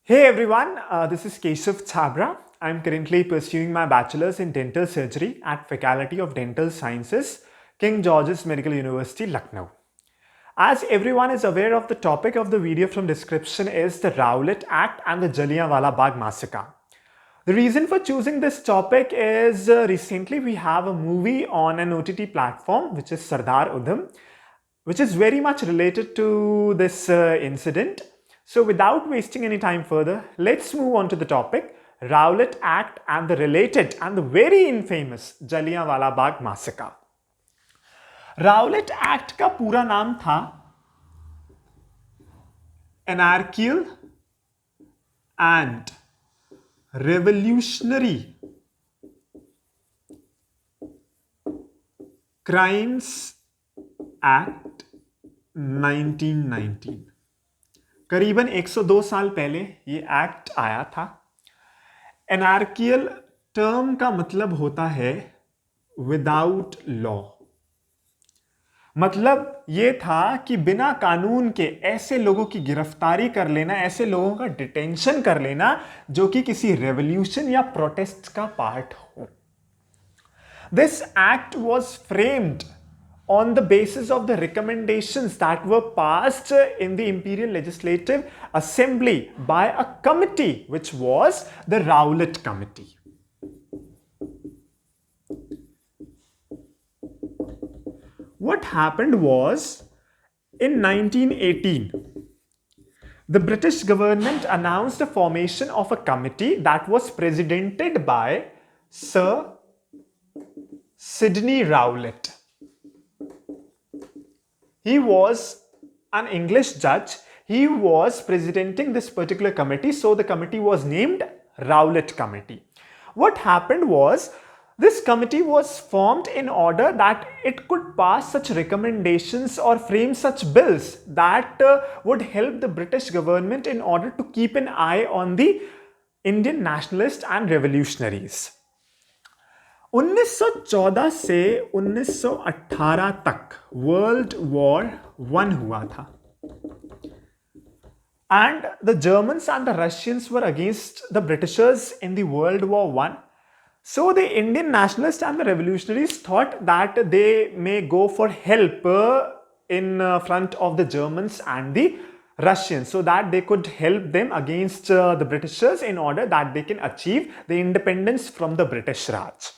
Hey everyone, this is Keshav Chabra. I'm currently pursuing my bachelor's in dental surgery at Faculty of Dental Sciences, King George's Medical University, Lucknow. As everyone is aware of, the topic of the video from description is the Rowlatt Act and the Jallianwala Bagh Massacre. The reason for choosing this topic is recently we have a movie on an OTT platform which is Sardar Udham, which is very much related to this incident. So without wasting any time further, let's move on to the topic, Rowlatt Act and the related and the very infamous Jallianwala Bagh Massacre. Rowlatt Act का पूरा नाम था Anarchical and Revolutionary Crimes Act 1919। करीबन 102 साल पहले ये act आया था। एनार्कियल टर्म का मतलब होता है विदाउट लॉ। मतलब ये था कि बिना कानून के ऐसे लोगों की गिरफ्तारी कर लेना, ऐसे लोगों का डिटेंशन कर लेना जो कि किसी रेवोल्यूशन या प्रोटेस्ट का पार्ट हो। This act was framed on the basis of the recommendations that were passed in the Imperial Legislative Assembly by a committee which was the Rowlatt Committee. What happened was, in 1918, the British government announced the formation of a committee that was presidented by Sir Sidney Rowlatt. He was an English judge. He was presidenting this particular committee, so the committee was named Rowlatt Committee. What happened was, this committee was formed in order that it could pass such recommendations or frame such bills that would help the British government in order to keep an eye on the Indian nationalists and revolutionaries. 1914 से 1918 तक world war 1 हुआ था and the Germans and the Russians were against the Britishers in the World War I. So the Indian nationalists and the revolutionaries thought that they may go for help in front of the Germans and the Russians so that they could help them against the Britishers in order that they can achieve the independence from the British Raj.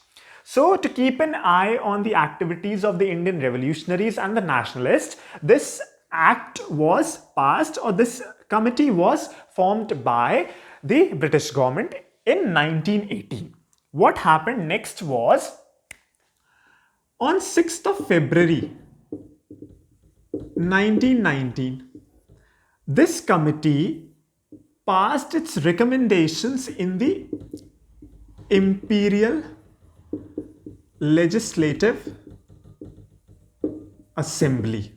So, to keep an eye on the activities of the Indian revolutionaries and the nationalists, this act was passed, or this committee was formed by the British government in 1918. What happened next was, on 6th of February 1919, this committee passed its recommendations in the Imperial Legislative Assembly.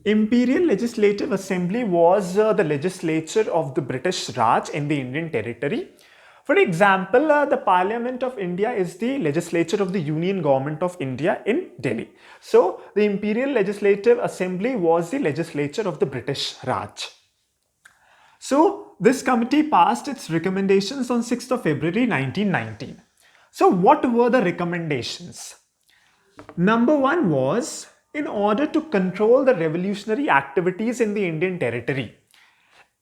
Imperial Legislative Assembly was the legislature of the British Raj in the Indian territory. For example, the Parliament of India is the legislature of the Union Government of India in Delhi. So, the Imperial Legislative Assembly was the legislature of the British Raj. So, this committee passed its recommendations on 6th of February 1919. So what were the recommendations? Number 1 was, in order to control the revolutionary activities in the Indian territory,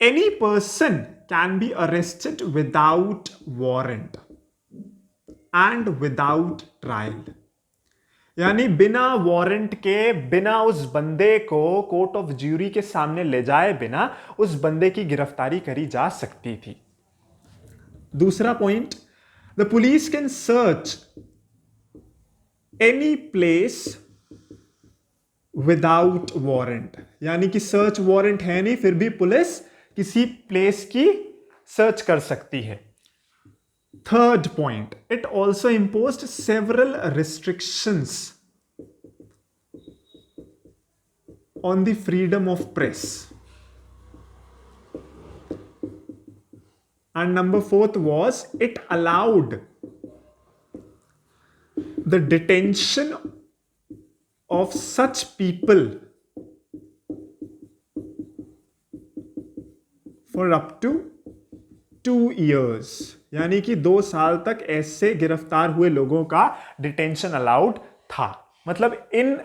any person can be arrested without warrant and without trial. यानी बिना warrant के, बिना उस बंदे को court of jury के सामने ले जाए बिना उस बंदे की गिरफ्तारी करी जा सकती थी। दूसरा point, the police can search any place without warrant. यानी कि सर्च वारंट है नहीं, फिर भी पुलिस किसी प्लेस की सर्च कर सकती है। Third point, it also imposed several restrictions on the freedom of press. And number 4th was, it allowed the detention of such people for up to 2 years, यानी कि 2 साल तक ऐसे गिरफ्तार हुए लोगों का डिटेंशन अलाउड था। मतलब इन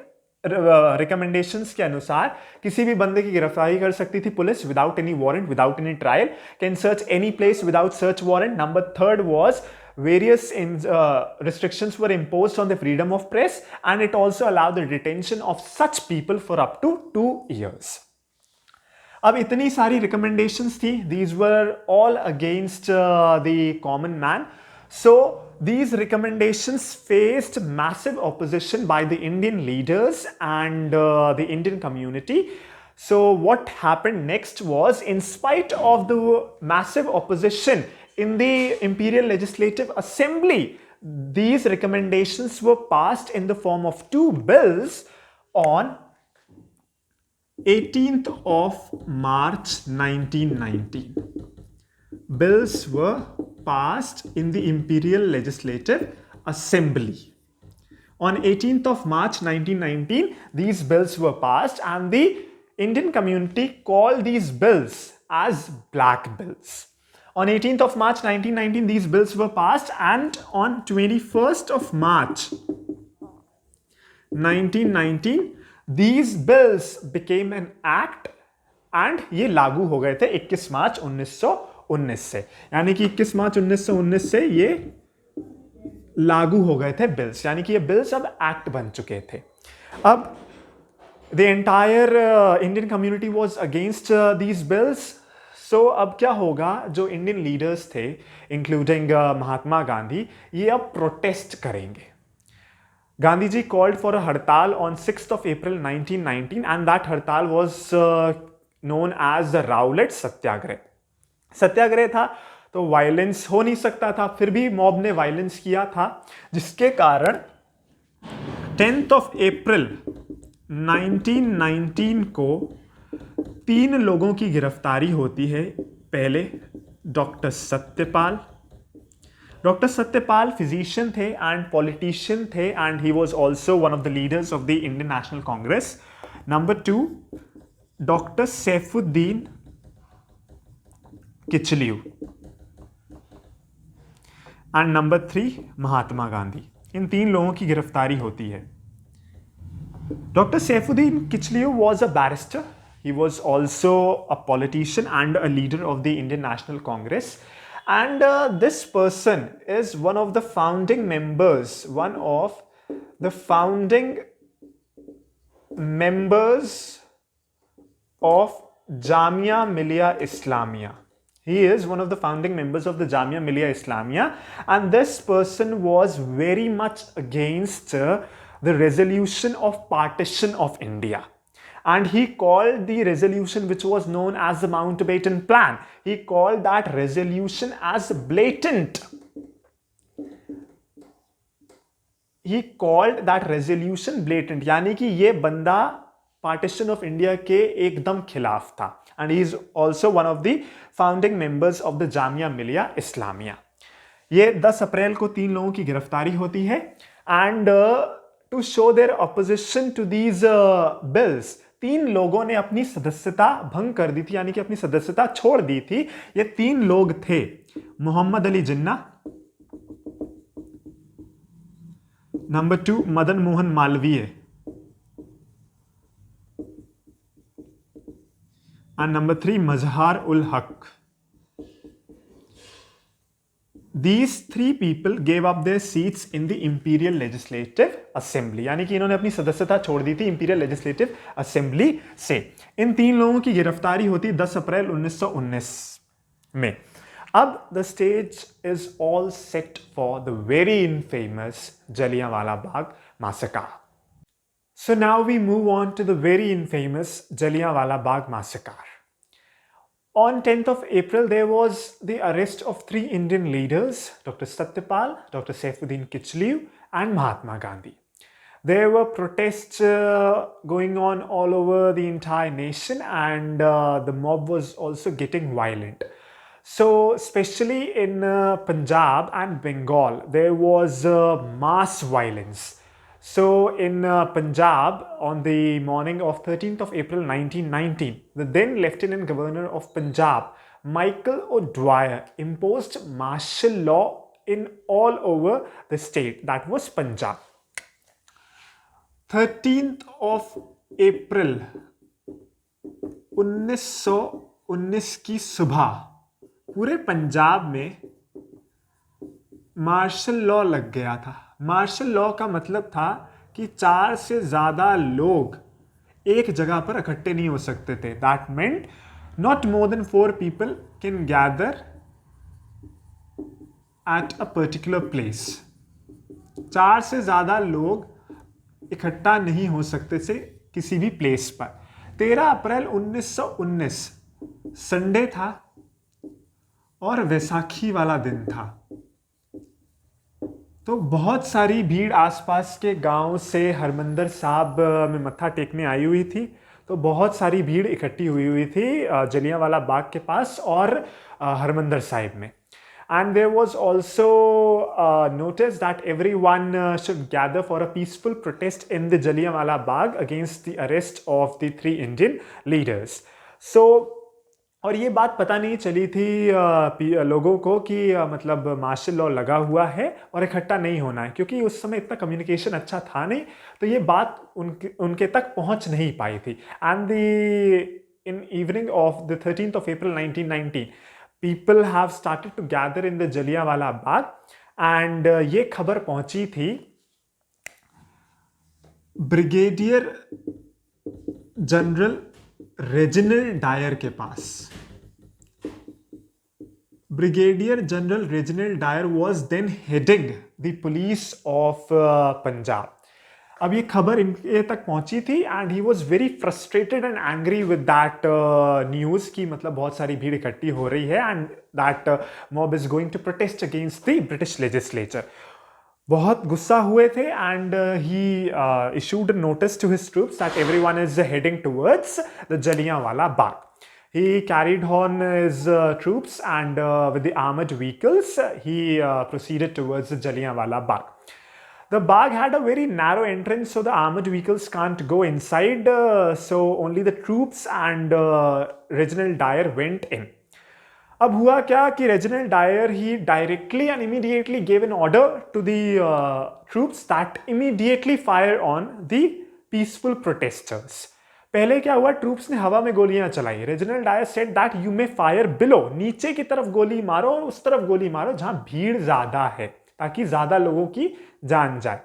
रिकमेंडेशंस के अनुसार किसी भी बंदे की गिरफ्तारी कर सकती थी police without any warrant, without any trial, can search any place without search warrant. Number third was various restrictions were imposed on the freedom of press, and it also allowed the detention of such people for up to 2 years. अब इतनी सारी recommendations थी, these were all against the common man. So these recommendations faced massive opposition by the Indian leaders and the Indian community. So what happened next was, in spite of the massive opposition in the Imperial Legislative Assembly, these recommendations were passed in the form of 2 bills on 18th of March 1919. Bills were passed in the Imperial Legislative Assembly. On 18th of March 1919, these bills were passed, and the Indian community called these bills as Black Bills. On 18th of March 1919, these bills were passed, and on 21st of March 1919, these bills became an act, and ये लागू हो गए थे 21 मार्च 1919 से, यानी कि 21 मार्च 1919 से ये लागू हो गए थे बिल्स, यानी कि ये बिल्स अब एक्ट बन चुके थे। अब the entire Indian community was against these bills. So अब क्या होगा, जो इंडियन लीडर्स थे इंक्लूडिंग महात्मा गांधी, ये अब प्रोटेस्ट करेंगे। Gandhi ji called for a हड़ताल on 6th of April 1919, and that हड़ताल was known as the Rowlatt सत्याग्रह। सत्याग्रह था तो वायलेंस हो नहीं सकता था, फिर भी मॉब ने वायलेंस किया था, जिसके कारण 10th of April 1919 को 3 लोगों की गिरफ्तारी होती है। पहले doctor Satyapal. Doctor Satyapal physician थे एंड पॉलिटिशियन थे, and he was also one of the leaders of the Indian National Congress. Number 2, doctor Saifuddin Kitchlew, and number 3 Mahatma Gandhi. इन 3 लोगों की गिरफ्तारी होती है। Doctor Saifuddin Kitchlew was a barrister. He was also a politician and a leader of the Indian National Congress. And this person is one of the founding members of Jamia Millia Islamia. He is one of the founding members of the Jamia Millia Islamia, and this person was very much against the resolution of partition of India. And he called the resolution, which was known as the Mountbatten Plan, he called that resolution as blatant. He called that resolution blatant, यानी कि ये बंदा partition of India के एकदम खिलाफ था, and he is also one of the founding members of the Jamia Millia Islamia. ये 10 अप्रैल को 3 लोगों की गिरफ्तारी होती है, and to show their opposition to these bills, 3 लोगों ने अपनी सदस्यता भंग कर दी थी, यानी कि अपनी सदस्यता छोड़ दी थी। ये 3 लोग थे Mohammad Ali Jinnah, number 2 Madan Mohan Malviya, and number 3 Mazhar ul Haque. These 3 people gave up their seats in the Imperial Legislative Assembly, यानी कि इन्होंने अपनी सदस्यता छोड़ दी थी इंपीरियल लेजिस्लेटिव असेंबली से। इन 3 लोगों की गिरफ्तारी होती 10 अप्रैल 1919 में। अब the stage is all set for the very infamous Jallianwala Bagh Massacre. So now we move on to the very infamous Jallianwala Bagh Massacre. On 10th of April, there was the arrest of 3 Indian leaders, Dr. Satyapal, Dr. Saifuddin Kichlew, and Mahatma Gandhi. There were protests going on all over the entire nation, and the mob was also getting violent. So, especially in Punjab and Bengal, there was mass violence. So in Punjab, on the morning of 13th of April 1919, the then Lieutenant Governor of Punjab, Michael O'Dwyer imposed martial law in all over the state, that was Punjab. 13th of April 1919 की सुबह पूरे पंजाब में martial law लग गया था। Martial law का मतलब था कि 4 से ज़्यादा लोग एक जगह पर इकट्ठे नहीं हो सकते थे। That meant not more than 4 people can gather at a particular place. 4 से ज़्यादा लोग इकट्ठा नहीं हो सकते थे किसी भी प्लेस पर। 13 अप्रैल 1919 संडे था और वैसाखी वाला दिन था, तो बहुत सारी भीड़ आसपास के गांव से हरमंदिर साहब में मत्था टेकने आई हुई थी। तो बहुत सारी भीड़ इकट्ठी हुई थी जलियांवाला बाग के पास और हरमंदिर साहिब में। And there was also notice that everyone should gather for a peaceful protest in the Jallianwala Bagh against the arrest of the 3 Indian leaders. So, और ये बात पता नहीं चली थी लोगों को कि मतलब मार्शल लॉ लगा हुआ है और इकट्ठा नहीं होना है, क्योंकि उस समय इतना कम्युनिकेशन अच्छा था नहीं, तो ये बात उनके तक पहुंच नहीं पाई थी। And in evening of the 13th of April 1919 people have started to gather in the Jallianwala Bagh and ये खबर पहुंची थी ब्रिगेडियर जनरल रेजिनल डायर के पास। Brigadier general Reginald Dyer was then heading the police of Punjab. अब ये खबर इनके तक पहुंची थी and he was very frustrated and angry with that news कि मतलब बहुत सारी भीड़ इकट्ठी हो रही है and that mob is going to protest against the British legislature. बहुत गुस्सा हुए थे and he issued notice to his troops that everyone is heading towards the Jallianwala Bagh. He carried on his troops and with the armored vehicles he proceeded towards the Jallianwala Bagh. The Bagh had a very narrow entrance, so the armored vehicles can't go inside, so only the troops and Reginald Dyer went in. अब हुआ क्या कि Reginald Dyer he directly and immediately gave an order to the troops that immediately fire on the peaceful protesters. पहले क्या हुआ, troops ने हवा में गोलियां चलाई। Reginald Dyer said that you may fire below, नीचे की तरफ गोली मारो और उस तरफ गोली मारो जहां भीड़ ज्यादा है, ताकि ज्यादा लोगों की जान जाए।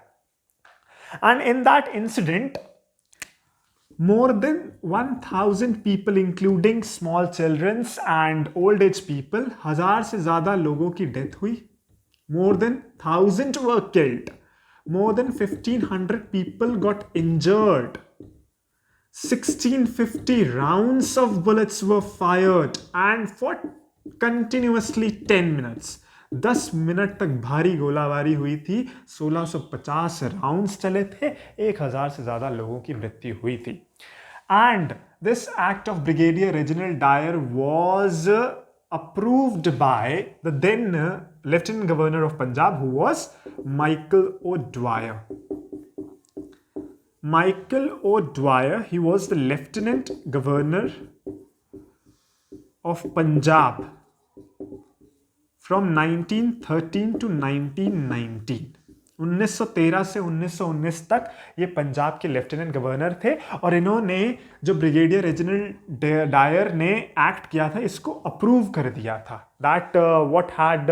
And in that incident more than 1000 people including small children and old age people, 1000 से ज्यादा लोगों की डेथ हुई। more than 1000 were killed, more than 1500 people got injured, 1650 rounds of bullets were fired and for continuously 10 minutes, 10 minute तक भारी गोलाबारी हुई थी। 1650 राउंड्स चले थे, 1000 से ज्यादा लोगों की मृत्यु हुई थी। And this act of brigadier Reginald Dyer was approved by the then Lieutenant Governor of Punjab, who was Michael O'Dwyer. Michael O'Dwyer, he was the Lieutenant Governor of Punjab from 1913 to 1919. 1913 से 1919 तक ये पंजाब के lieutenant governor थे और इन्होंने जो brigadier Reginald Dyer ने act किया था इसको अप्रूव कर दिया था। That what had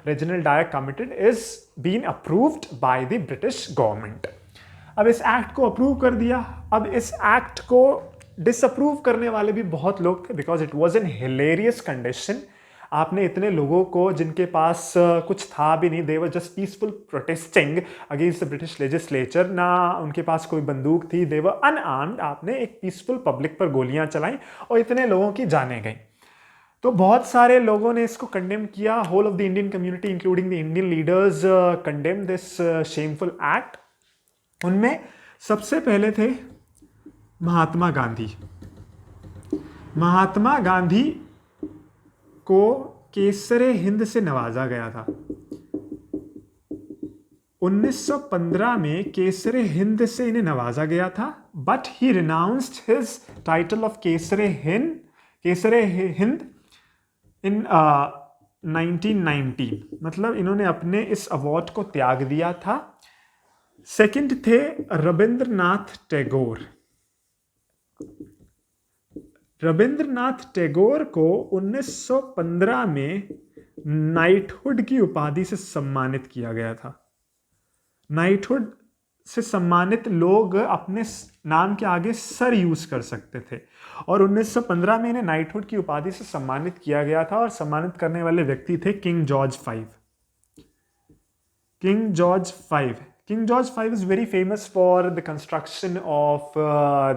Reginald Dyer committed is been approved by the British government. अब इस एक्ट को अप्रूव कर दिया। अब इस एक्ट को डिसअप्रूव करने वाले भी बहुत लोग थे, because it was an hilarious condition. आपने इतने लोगों को जिनके पास कुछ था भी नहीं, they were just peaceful protesting against the British legislature, ना उनके पास कोई बंदूक थी, दे वर अनआर्म्ड। आपने एक पीसफुल पब्लिक पर गोलियां चलाई और इतने लोगों की जानें गई। तो बहुत सारे लोगों ने इसको कंडेम किया। Whole of the Indian community including the Indian leaders condemn this shameful act. उनमें सबसे पहले थे महात्मा गांधी। महात्मा गांधी को केसरे हिंद से नवाजा गया था। 1915 में केसरे हिंद से इन्हें नवाजा गया था, but he renounced his title of Kaisar-e Hind in 1919, मतलब इन्होंने अपने इस अवार्ड को त्याग दिया था। सेकंड थे रविंद्रनाथ टैगोर। रविंद्रनाथ टैगोर को 1915 में नाइटहुड की उपाधि से सम्मानित किया गया था। नाइटहुड से सम्मानित लोग अपने नाम के आगे सर यूज कर सकते थे, और 1915 में इन्हें नाइटहुड की उपाधि से सम्मानित किया गया था, और सम्मानित करने वाले व्यक्ति थे king George five. King George five King George V is very famous for the construction of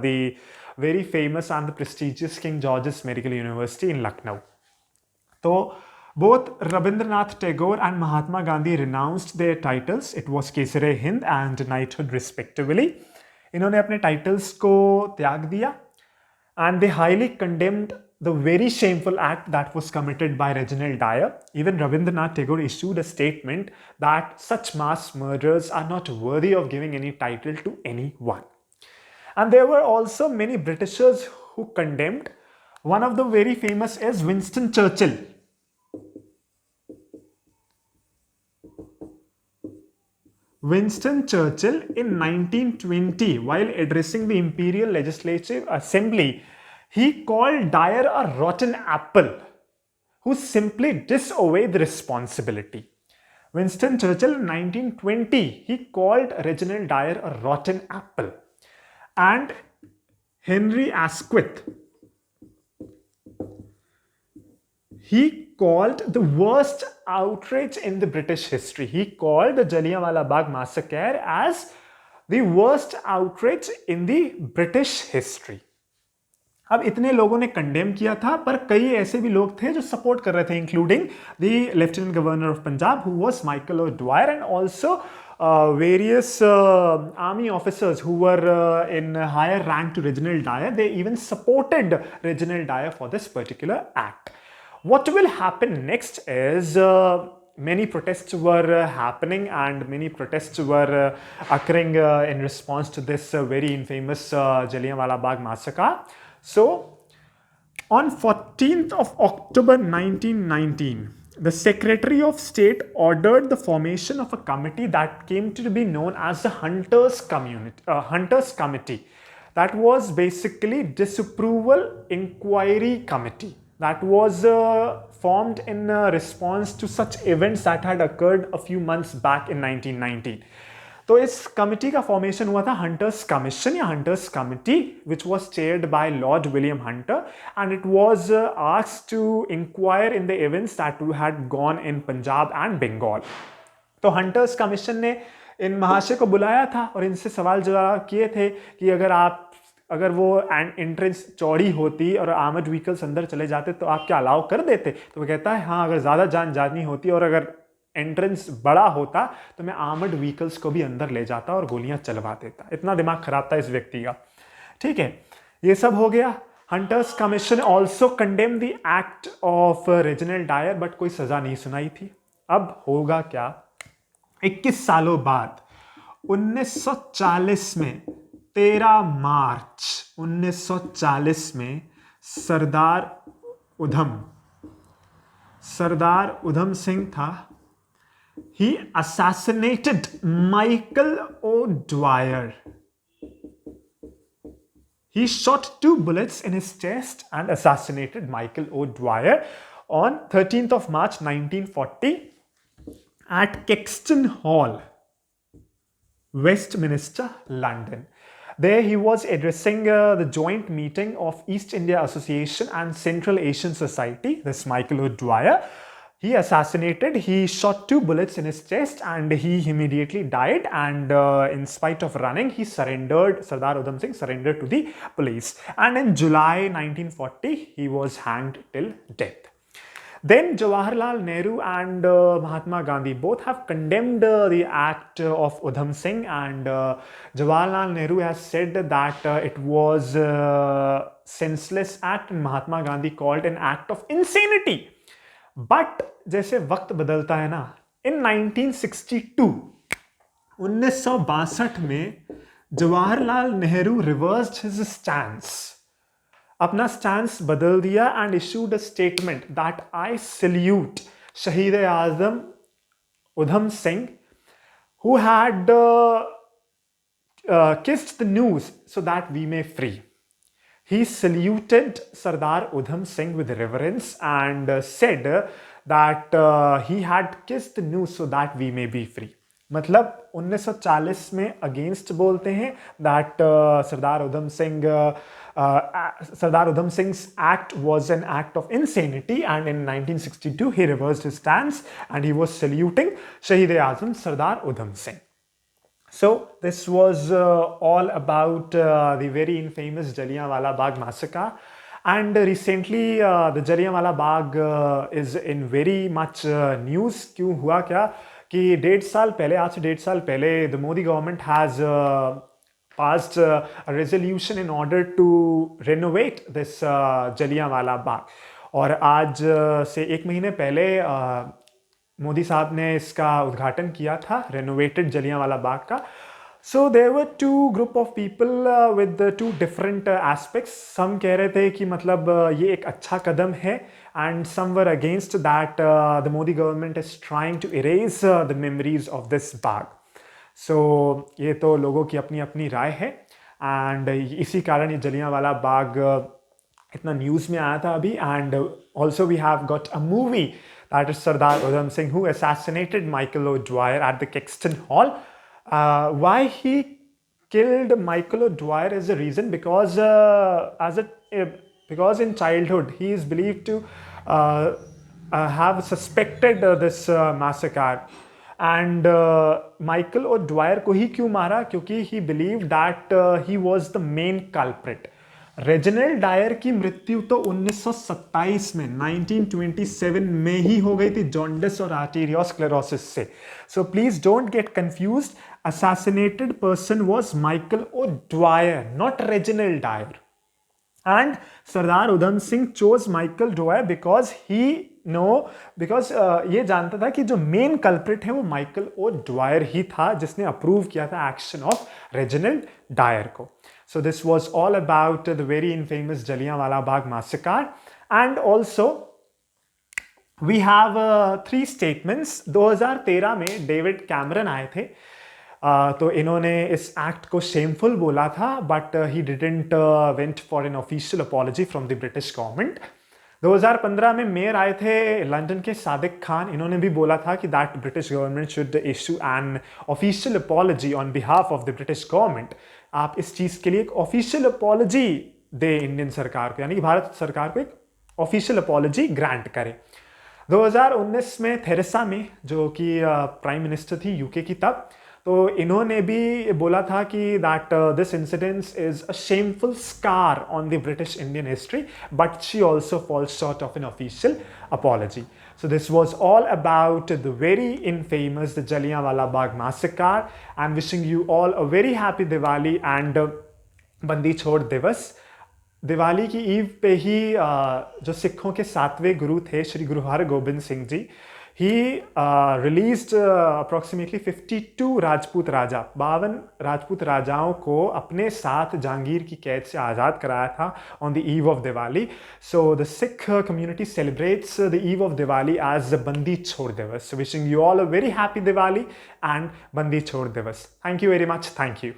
the very famous and the prestigious King George's Medical University in Lucknow. So, both Rabindranath Tagore and Mahatma Gandhi renounced their titles. It was Kesare-Hind and knighthood respectively. इन्होंने अपने titles को त्याग दिया, and they highly condemned the very shameful act that was committed by Reginald Dyer. Even Rabindranath Tagore issued a statement that such mass murderers are not worthy of giving any title to anyone. And there were also many Britishers who condemned. One of the very famous is Winston Churchill. Winston Churchill in 1920, while addressing the Imperial Legislative Assembly, he called Dyer a rotten apple who simply disobeyed the responsibility. Winston Churchill in 1920, he called Reginald Dyer a rotten apple. And Henry Asquith, he called the worst outrage in the British history. He called the Jallianwala Bagh Massacre as the worst outrage in the British history. अब इतने लोगों ने condemn किया था, पर कई ऐसे भी लोग थे जो सपोर्ट कर रहे थे, including the lieutenant governor of Punjab who was Michael O'Dwyer, and also various army officers who were in higher rank to Reginald Dyer. They even supported Reginald Dyer for this particular act. What will happen next is many protests were happening, and many protests were occurring in response to this very infamous Jallianwala Bagh massacre. So, on 14th of October 1919, the Secretary of State ordered the formation of a committee that came to be known as the Hunters Committee. That was basically Disapproval Inquiry Committee. That was formed in response to such events that had occurred a few months back in 1919. तो इस committee का formation हुआ था Hunter's commission या Hunter's committee, which was chaired by lord William Hunter, and it was asked to inquire in the events that had gone in Punjab and Bengal. तो Hunter's commission ने इन महाशय को बुलाया था और इनसे सवाल जवाब किए थे कि अगर वो एंट्रेंस चौड़ी होती और आर्मड व्हीकल्स अंदर चले जाते तो आप क्या अलाउ कर देते. तो वो कहता है हाँ, अगर ज़्यादा जान जानी होती और अगर एंट्रेंस बड़ा होता तो मैं आर्मड व्हीकल्स को भी अंदर ले जाता और गोलियां चलवा देता. इतना दिमाग खराब था इस व्यक्ति का. ठीक है, ये सब हो गया. Hunter's commission also condemn the act of Reginald Dyer, but कोई सजा नहीं सुनाई थी. अब होगा क्या? 21 सालों बाद 1940 में 13 मार्च 1940 में सरदार उधम सिंह था. He assassinated Michael O'Dwyer. He shot 2 bullets in his chest and assassinated Michael O'Dwyer on 13th of March 1940 at Caxton Hall, Westminster, London. There he was addressing the joint meeting of East India Association and Central Asian Society, this Michael O'Dwyer. He shot 2 bullets in his chest and he immediately died, and in spite of running, he surrendered. Sardar Udham Singh surrendered to the police, and in July 1940, he was hanged till death. Then Jawaharlal Nehru and Mahatma Gandhi both have condemned the act of Udham Singh, and Jawaharlal Nehru has said that it was a senseless act, and Mahatma Gandhi called an act of insanity. But जैसे वक्त बदलता है ना, in 1962 में Jawaharlal Nehru reversed his stance अपना stance बदल दिया and issued a statement that I salute शहीद आजम Udham Singh who had kissed the news so that we may free. He saluted Sardar Udham Singh with reverence and said that he had kissed the news so that we may be free. मतलब 1940 में against बोलते हैं that Sardar Udham Singh's act was an act of insanity, and in 1962 he reversed his stance and he was saluting Shahid-e-Azam Sardar Udham Singh. So this was all about the very infamous Jallianwala Bagh Massacre. And recently the Jallianwala Bagh is in very much news. क्यों हुआ क्या कि आज से 1.5 साल पहले the Modi government has passed a resolution in order to renovate this Jallianwala Bagh. और आज से 1 महीने पहले मोदी साहब ने इसका उद्घाटन किया था रेनोवेटेड जलियांवाला बाग का. So there were two group of people with two different aspects. Some कह रहे थे कि मतलब ये एक अच्छा कदम है and some were against that the Modi government is trying to erase the memories of this Bagh. So ये तो लोगों की अपनी अपनी राय है एंड इसी कारण ये जलियांवाला बाग इतना न्यूज़ में आया था अभी. And also we have got a movie that is Sardar Udham Singh, who assassinated Michael O'Dwyer at the Kexton Hall. Why he killed Michael O'Dwyer is the reason because because in childhood he is believed to have suspected this massacre. And Michael O'Dwyer को ही क्यों मारा? क्योंकि he believed that he was the main culprit. Reginald Dyer की मृत्यु तो 1927 में 1927 में ही हो गई थी जॉन्डिस और आर्टेरियोस्क्लेरोसिस से. So please don't get confused. assassinated person was Michael O'Dwyer, not Reginald Dyer. And Sardar Udham Singh chose Michael O'Dwyer because ये जानता था कि जो मेन कल्प्रिट है वो माइकल ओ'ड्वायर ही था जिसने अप्रूव किया था एक्शन ऑफ रेजिनल्ड डायर को. So this was all about the very infamous Jallianwala Bagh Massacre. And also we have 3 statements. 2013 में डेविड कैमरन आए थे. तो इन्होंने इस एक्ट को शेमफुल बोला था but he didn't went for an official apology from the British government. 2015 में मेयर आए थे लंदन के सादिक खान. इन्होंने भी बोला था कि that British government should issue an official apology on behalf of the British government. आप इस चीज़ के लिए एक ऑफिशियल अपॉलजी दे इंडियन सरकार को, यानी कि भारत सरकार को एक ऑफिशियल अपॉलजी ग्रांट करे. 2019 में थेरेसा मे जो कि प्राइम मिनिस्टर थी यूके की तब, तो इन्होंने भी बोला था कि that this incidence is a shameful scar on the British Indian history but she also falls short of an official apology. So this was all about the very infamous the Jallianwala Bagh Massacre. I'm wishing you all a very happy Diwali and बंदी छोड़ दिवस. दिवाली की ewe पे ही जो सिखों के 7वें गुरु थे श्री गुरु Hargobind Singh ji, he released approximately 52 Rajput राजा, 52 राजपूत राजाओं को अपने साथ जहांगीर की कैद से आज़ाद कराया था on the eve of Diwali. So the Sikh community celebrates the eve of Diwali as the Bandi Chhod Divas. So wishing you all a very happy Diwali and Bandi Chhod Divas. Thank you very much. Thank you.